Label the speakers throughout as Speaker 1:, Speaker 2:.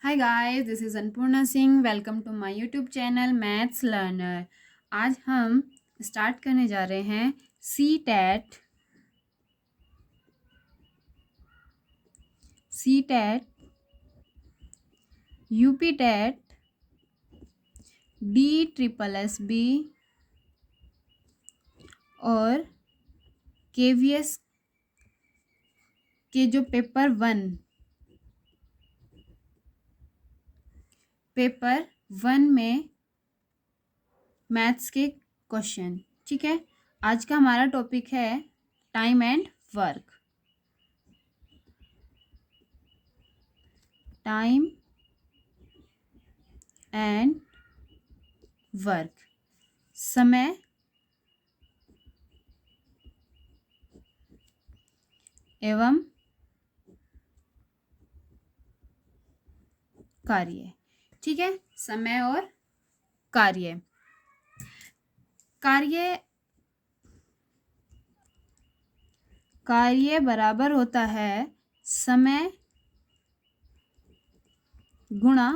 Speaker 1: Hi guys, this is Annapurna Singh. Welcome to my YouTube channel maths learner. आज हम start करने जा रहे हैं CTET, UP TET, DSSB और KVS के जो पेपर वन में मैथ्स के क्वेश्चन। ठीक है, आज का हमारा टॉपिक है time and work. Time and work, समय एवं कार्य। ठीक है, समय और कार्य। कार्य बराबर होता है समय गुणा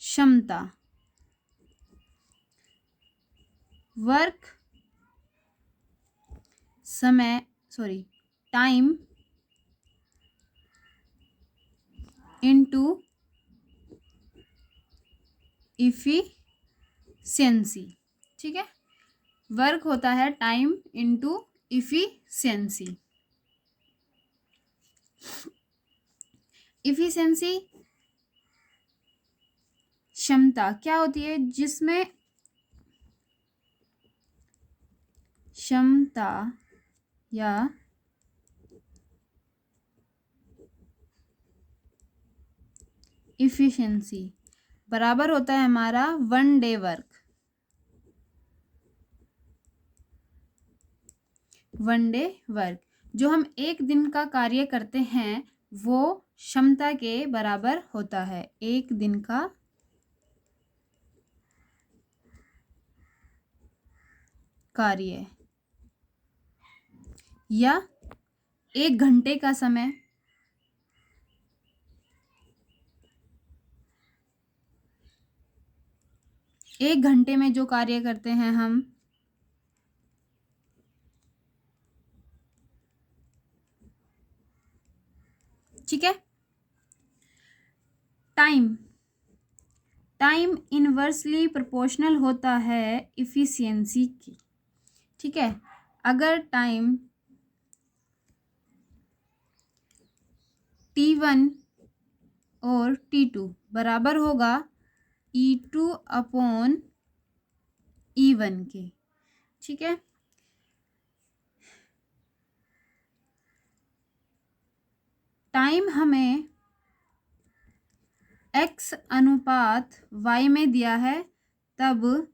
Speaker 1: क्षमता। Work time into efficiency. ठीक है, वर्क होता है टाइम इनटू इफिशियंसी। इफिशियंसी क्षमता क्या होती है, जिसमें क्षमता या इफिशियंसी बराबर होता है हमारा 1 डे वर्क। 1 डे वर्क जो हम एक दिन का कार्य करते हैं वो क्षमता के बराबर होता है। एक दिन का कार्य या 1 घंटे का समय, एक घंटे में जो कार्य करते हैं हम, ठीक है। टाइम इनवर्सली प्रोपोर्शनल होता है इफिशियंसी की। ठीक है, अगर टाइम T1 और T2 बराबर होगा E2 अपॉन E1 के। ठीक है, टाइम हमें x अनुपात y में दिया है, तब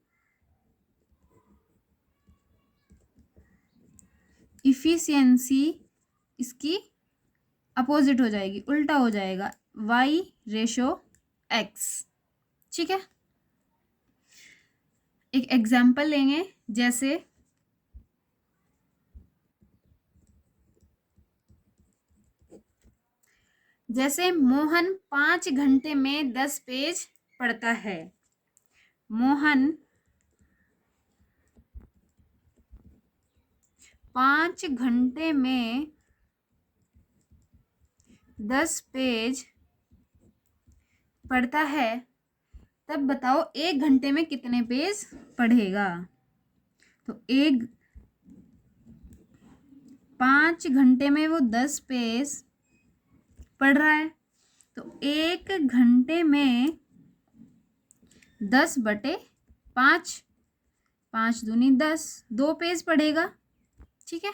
Speaker 1: इफिशियंसी इसकी अपोजिट हो जाएगी, उल्टा हो जाएगा, y/x। ठीक है, एक एग्जाम्पल लेंगे। जैसे मोहन 5 घंटे में 10 पेज पढ़ता है। मोहन 5 घंटे में 10 पेज पढ़ता है, तब बताओ 1 घंटे में कितने पेज पढ़ेगा। तो 5 घंटे में वो 10 पेज पढ़ रहा है, तो 1 घंटे में 10/5, 5 दूनी 10, 2 पेज पढ़ेगा। ठीक है,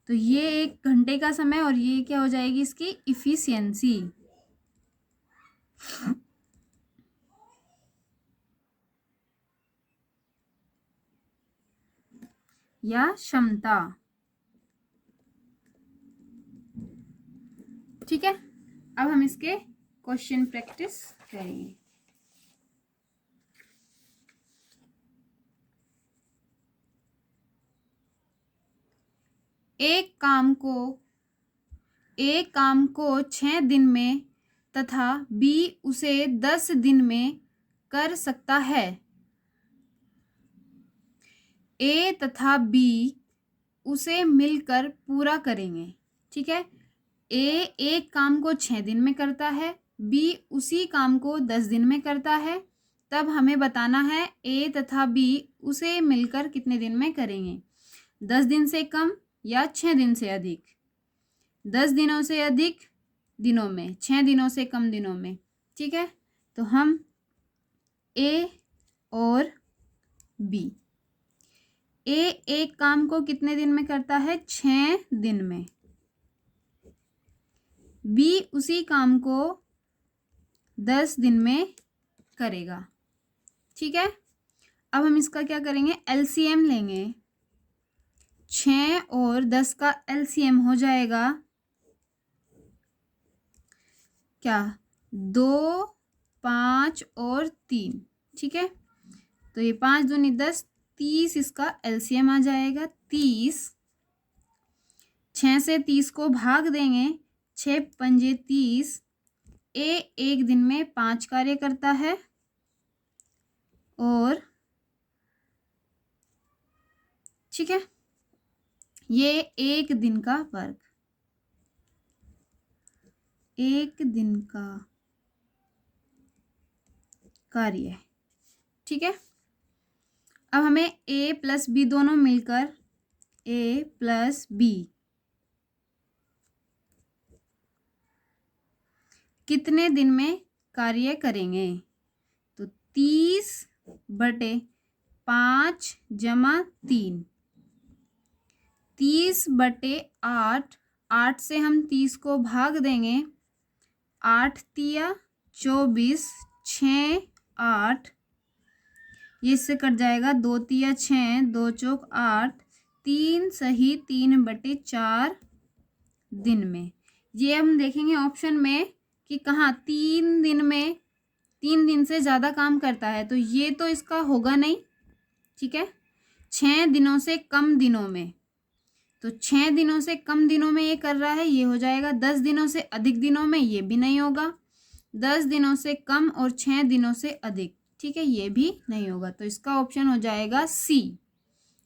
Speaker 1: तो ये 1 घंटे का समय और ये क्या हो जाएगी इसकी इफिशियंसी या क्षमता। ठीक है, अब हम इसके क्वेश्चन प्रैक्टिस करेंगे। एक काम को 6 दिन में तथा बी उसे 10 दिन में कर सकता है। ए तथा बी उसे मिलकर पूरा करेंगे। ठीक है, ए एक काम को 6 दिन में करता है, बी उसी काम को 10 दिन में करता है। तब हमें बताना है ए तथा बी उसे मिलकर कितने दिन में करेंगे, 10 दिन से कम या 6 दिन से अधिक। 10 दिनों से अधिक दिनों में, 6 दिनों से कम दिनों में। ठीक है, तो हम ए और बी, ए एक काम को कितने दिन में करता है, 6 दिन में। बी उसी काम को 10 दिन में करेगा। ठीक है, अब हम इसका क्या करेंगे, एलसीएम लेंगे। 6 और 10 का एलसीएम हो जाएगा क्या, 2, 5 और 3। ठीक है, तो ये 5 दूनी 10, 30 इसका एलसीएम आ जाएगा 30। 6 से 30 को भाग देंगे, 6 पंजे 30। ए एक दिन में 5 कार्य करता है और ठीक है, ये एक दिन का वर्क, एक दिन का कार्य है। ठीक है, अब हमें ए प्लस बी दोनों मिलकर ए प्लस बी कितने दिन में कार्य करेंगे, तो 30/5 जमा 3, 30/8। 8 से हम 30 को भाग देंगे, 8 तिया 24, 6 8, ये इससे कट जाएगा, 2 तिया 6, 2 चौक 8, 3 सही 3/4 दिन में। ये हम देखेंगे ऑप्शन में कि कहाँ 3 दिन में, 3 दिन से ज़्यादा काम करता है, तो ये तो इसका होगा नहीं। ठीक है, 6 दिनों से कम दिनों में, तो 6 दिनों से कम दिनों में ये कर रहा है, ये हो जाएगा। 10 दिनों से अधिक दिनों में, ये भी नहीं होगा। 10 दिनों से कम और 6 दिनों से अधिक, ठीक है, ये भी नहीं होगा। तो इसका ऑप्शन हो जाएगा सी,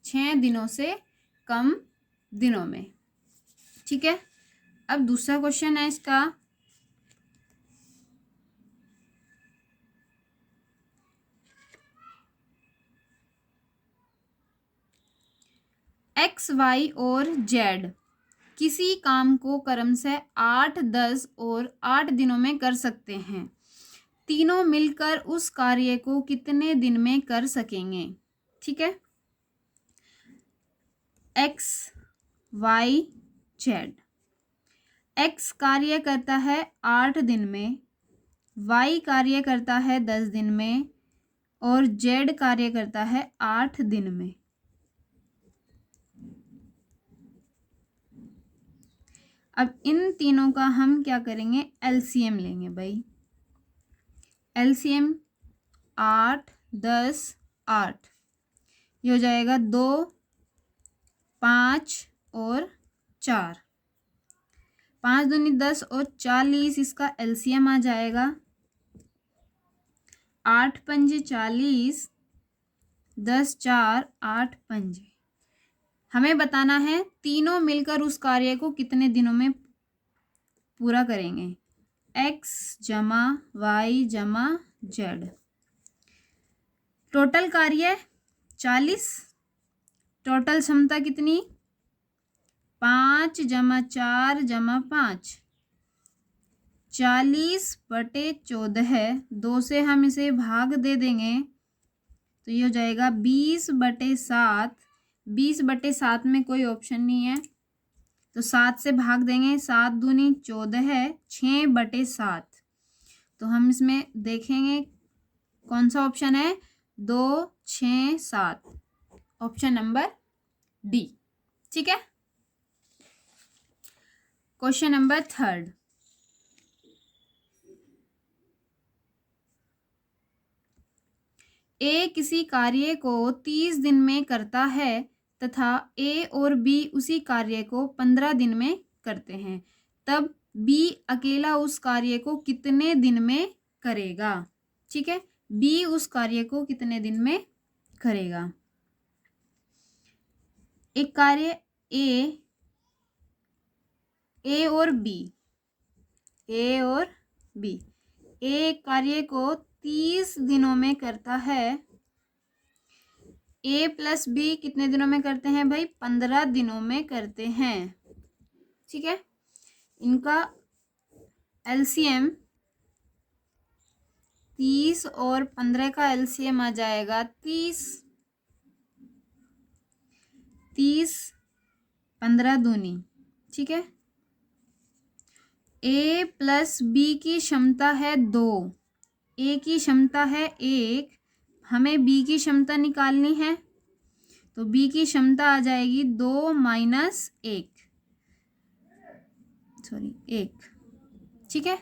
Speaker 1: 6 दिनों से कम दिनों में। ठीक है, अब दूसरा क्वेश्चन है इसका, एक्स वाई और जेड किसी काम को क्रमशः 8, 10 और 8 दिनों में कर सकते हैं। तीनों मिलकर उस कार्य को कितने दिन में कर सकेंगे। ठीक है, एक्स वाई जेड, एक्स कार्य करता है 8 दिन में, वाई कार्य करता है 10 दिन में और जेड कार्य करता है 8 दिन में। अब इन तीनों का हम क्या करेंगे, एलसीएम लेंगे भाई। एलसीएम 8, 10, 8, ये हो जाएगा 2, 5 और 4। 5 दूनी 10 और 40, इसका एलसीएम आ जाएगा। 8 पंजे 40, 10 4 8 पंजे। हमें बताना है तीनों मिलकर उस कार्य को कितने दिनों में पूरा करेंगे, एक्स जमा वाई जमा जेड। टोटल कार्य 40, टोटल क्षमता कितनी, 5 जमा 4 जमा 5, 40/14 है। 2 से हम इसे भाग दे देंगे, तो ये हो जाएगा 20/7। 20/7 में कोई ऑप्शन नहीं है, तो 7 से भाग देंगे, 7 दूनी 14 है, 6/7। तो हम इसमें देखेंगे कौन सा ऑप्शन है, 2, 6, 7, ऑप्शन नंबर डी। ठीक है, क्वेश्चन नंबर 3। ए किसी कार्य को 30 दिन में करता है तथा ए और बी उसी कार्य को 15 दिन में करते हैं। तब बी अकेला उस कार्य को कितने दिन में करेगा। ठीक है, बी उस कार्य को कितने दिन में करेगा। एक कार्य ए और बी, ए और बी, ए कार्य को 30 दिनों में करता है, ए प्लस बी कितने दिनों में करते हैं भाई, 15 दिनों में करते हैं। ठीक है, इनका एलसीएम 30 और 15 का एलसीएम आ जाएगा 30, 15 दूनी। ठीक है, ए प्लस बी की क्षमता है 2, ए की क्षमता है 1, हमें बी की क्षमता निकालनी है, तो बी की क्षमता आ जाएगी 2 माइनस 1, सॉरी 1। ठीक है,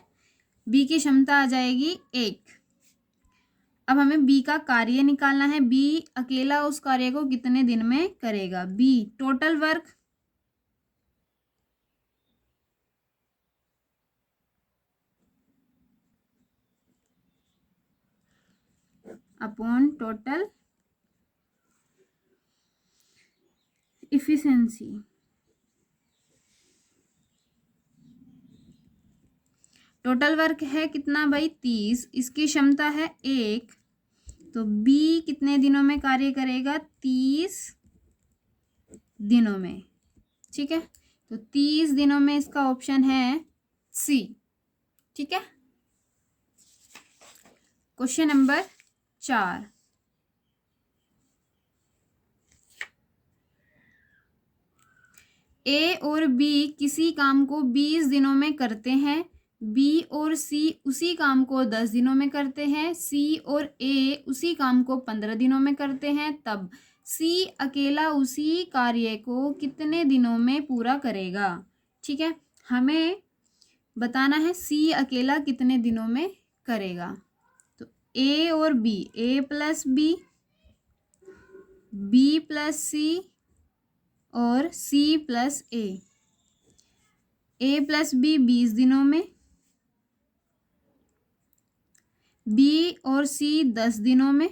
Speaker 1: बी की क्षमता आ जाएगी 1। अब हमें बी का कार्य निकालना है, बी अकेला उस कार्य को कितने दिन में करेगा। B total work upon total efficiency. Total work है कितना भाई 30, इसकी क्षमता है 1, तो बी कितने दिनों में कार्य करेगा, 30 दिनों में। ठीक है, तो 30 दिनों में इसका ऑप्शन है सी। ठीक है, क्वेश्चन नंबर 4, ए और बी किसी काम को 20 दिनों में करते हैं, बी और सी उसी काम को 10 दिनों में करते हैं, सी और ए उसी काम को 15 दिनों में करते हैं, तब सी अकेला उसी कार्य को कितने दिनों में पूरा करेगा। ठीक है, हमें बताना है सी अकेला कितने दिनों में करेगा। तो ए और बी, ए प्लस बी प्लस सी और सी प्लस ए प्लस बी 20 दिनों में, बी और सी 10 दिनों में,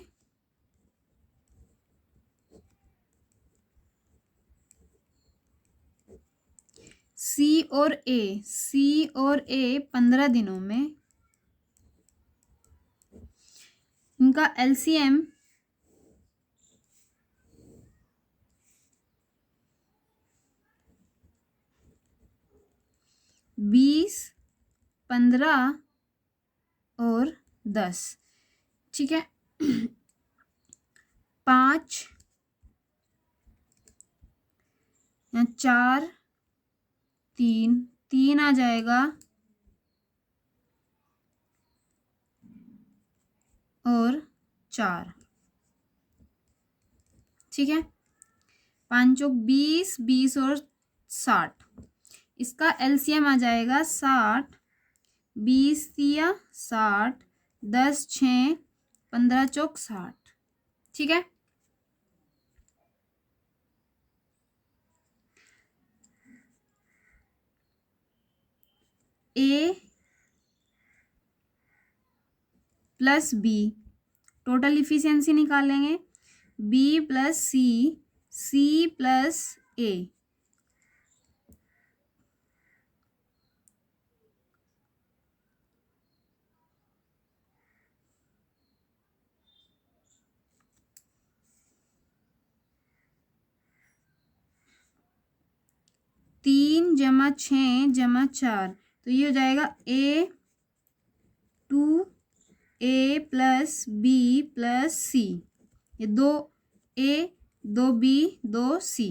Speaker 1: सी और ए 15 दिनों में। इनका एलसीएम 20, 15 और 10। ठीक है, 5 या 4, 3 आ जाएगा और 4। ठीक है, 5 चौक 20, 20 और 60, इसका एलसीएम आ जाएगा 60, 20 दिया 60, 10 6, 15 चौक 60। ठीक है, ए प्लस बी टोटल इफिशियंसी निकालेंगे, बी प्लस सी प्लस ए। तीन जमा 6 जमा 4, तो ये हो जाएगा A प्लस बी प्लस सी, ये 2 A 2 B 2 C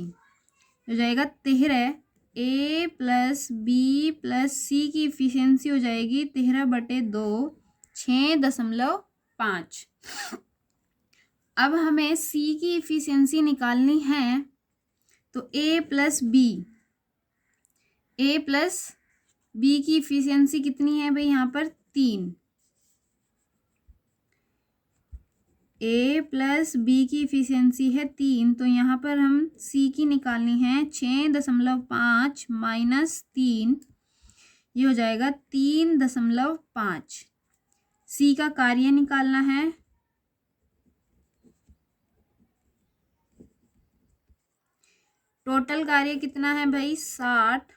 Speaker 1: हो जाएगा 13। A प्लस बी प्लस सी की इफिशियंसी हो जाएगी 13/2, 6.5। अब हमें सी की इफिशियंसी निकालनी है, तो ए प्लस बी की इफिशियंसी कितनी है भाई, यहाँ पर 3। ए प्लस बी की इफिशियंसी है 3, तो यहाँ पर हम सी की निकालनी है 6.5 माइनस 3, ये हो जाएगा 3.5। सी का कार्य निकालना है। टोटल कार्य कितना है भाई 60।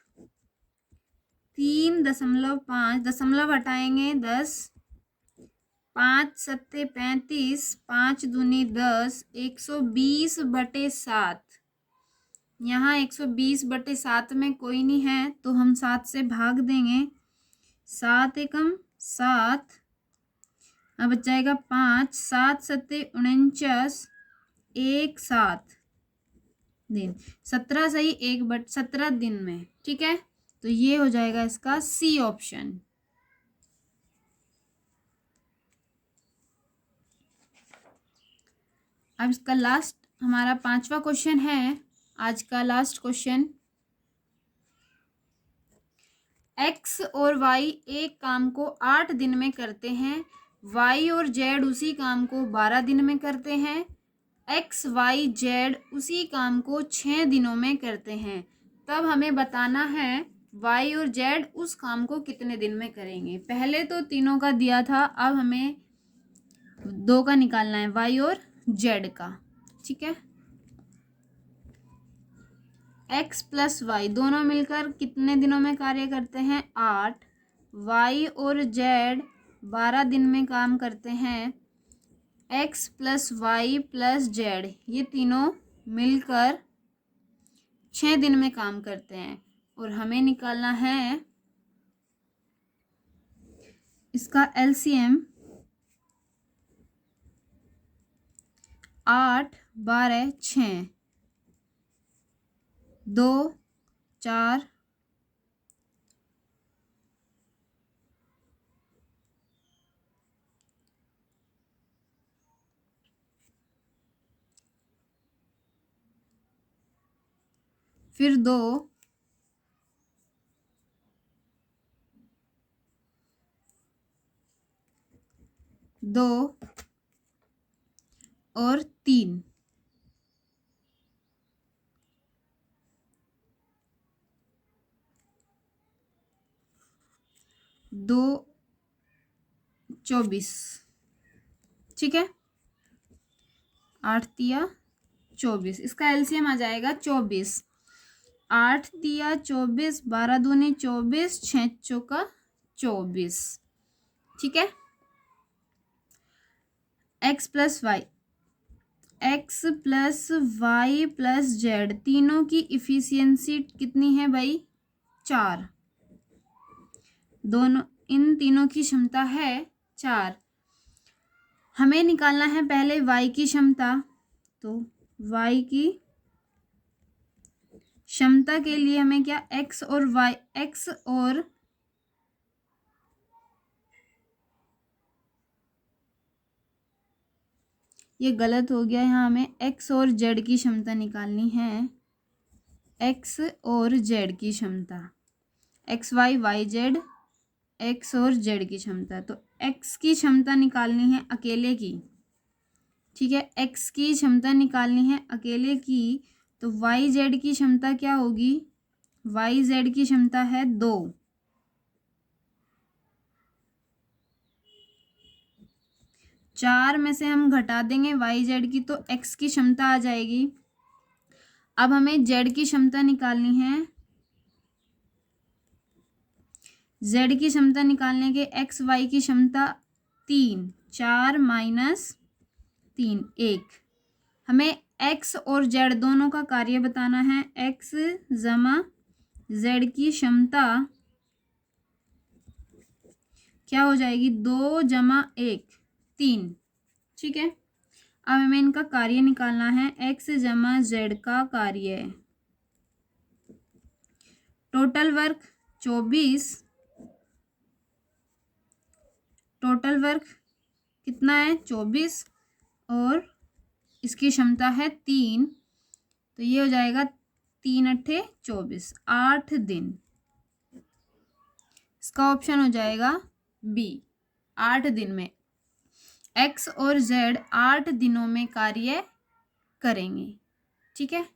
Speaker 1: 3.5 दशमलव हटाएंगे 10, 5 सत्ते 35, 5 दूनी 10, 120/7। यहाँ 120/7 में कोई नहीं है तो हम 7 से भाग देंगे। 7 एकम 7, अब बच जाएगा 5, 7 सत्ते 49, 1 दिन, 17 सही 1/17 दिन में। ठीक है, तो ये हो जाएगा इसका सी ऑप्शन। अब इसका लास्ट हमारा 5वां क्वेश्चन है, आज का लास्ट क्वेश्चन। एक्स और वाई एक काम को 8 दिन में करते हैं, वाई और जेड उसी काम को 12 दिन में करते हैं, एक्स वाई जेड उसी काम को 6 दिनों में करते हैं। तब हमें बताना है वाई और जेड उस काम को कितने दिन में करेंगे। पहले तो तीनों का दिया था, अब हमें 2 का निकालना है, वाई और जेड का। ठीक है, एक्स प्लस वाई दोनों मिलकर कितने दिनों में कार्य करते हैं 8। वाई और जेड 12 दिन में काम करते हैं। X plus Y plus Z ये तीनों मिलकर 6 दिन में काम करते हैं। और हमें निकालना है इसका एलसीएम। 8 12 6, 2 4, फिर 2, 2 और 3। 2 24। ठीक है, 8 तिया 24, इसका एलसीएम आ जाएगा 24। 8 तिया 24, 12 दूनी 24, 6 चौका 24। ठीक है, X plus Y plus Z तीनों की इफिशियंसी कितनी है भाई 4। दोनों इन तीनों की क्षमता है 4। हमें निकालना है पहले वाई की क्षमता। तो वाई की क्षमता के लिए हमें क्या एक्स और ये गलत हो गया, यहाँ हमें एक्स और जेड की क्षमता निकालनी है। एक्स और जेड की क्षमता, एक्स वाई जेड, एक्स और जेड की क्षमता। तो एक्स की क्षमता निकालनी है अकेले की। ठीक है, एक्स की क्षमता निकालनी है अकेले की। तो वाई जेड की क्षमता क्या होगी, वाई जेड की क्षमता है 2। 4 में से हम घटा देंगे वाई जेड की तो एक्स की क्षमता आ जाएगी। अब हमें जेड की क्षमता निकालनी है। जेड की क्षमता निकालने के एक्स वाई की क्षमता 3, 4 माइनस 3 1। हमें एक्स और जेड दोनों का कार्य बताना है। एक्स जमा जेड की क्षमता क्या हो जाएगी 2 जमा 1 3। ठीक है, अब हमें इनका कार्य निकालना है। एक्स जमा जेड का कार्य, टोटल वर्क 24। टोटल वर्क कितना है 24 और इसकी क्षमता है 3, तो ये हो जाएगा 3 अट्ठे 24, 8 दिन। इसका ऑप्शन हो जाएगा बी, 8 दिन में एक्स और जेड 8 दिनों में कार्य करेंगे। ठीक है।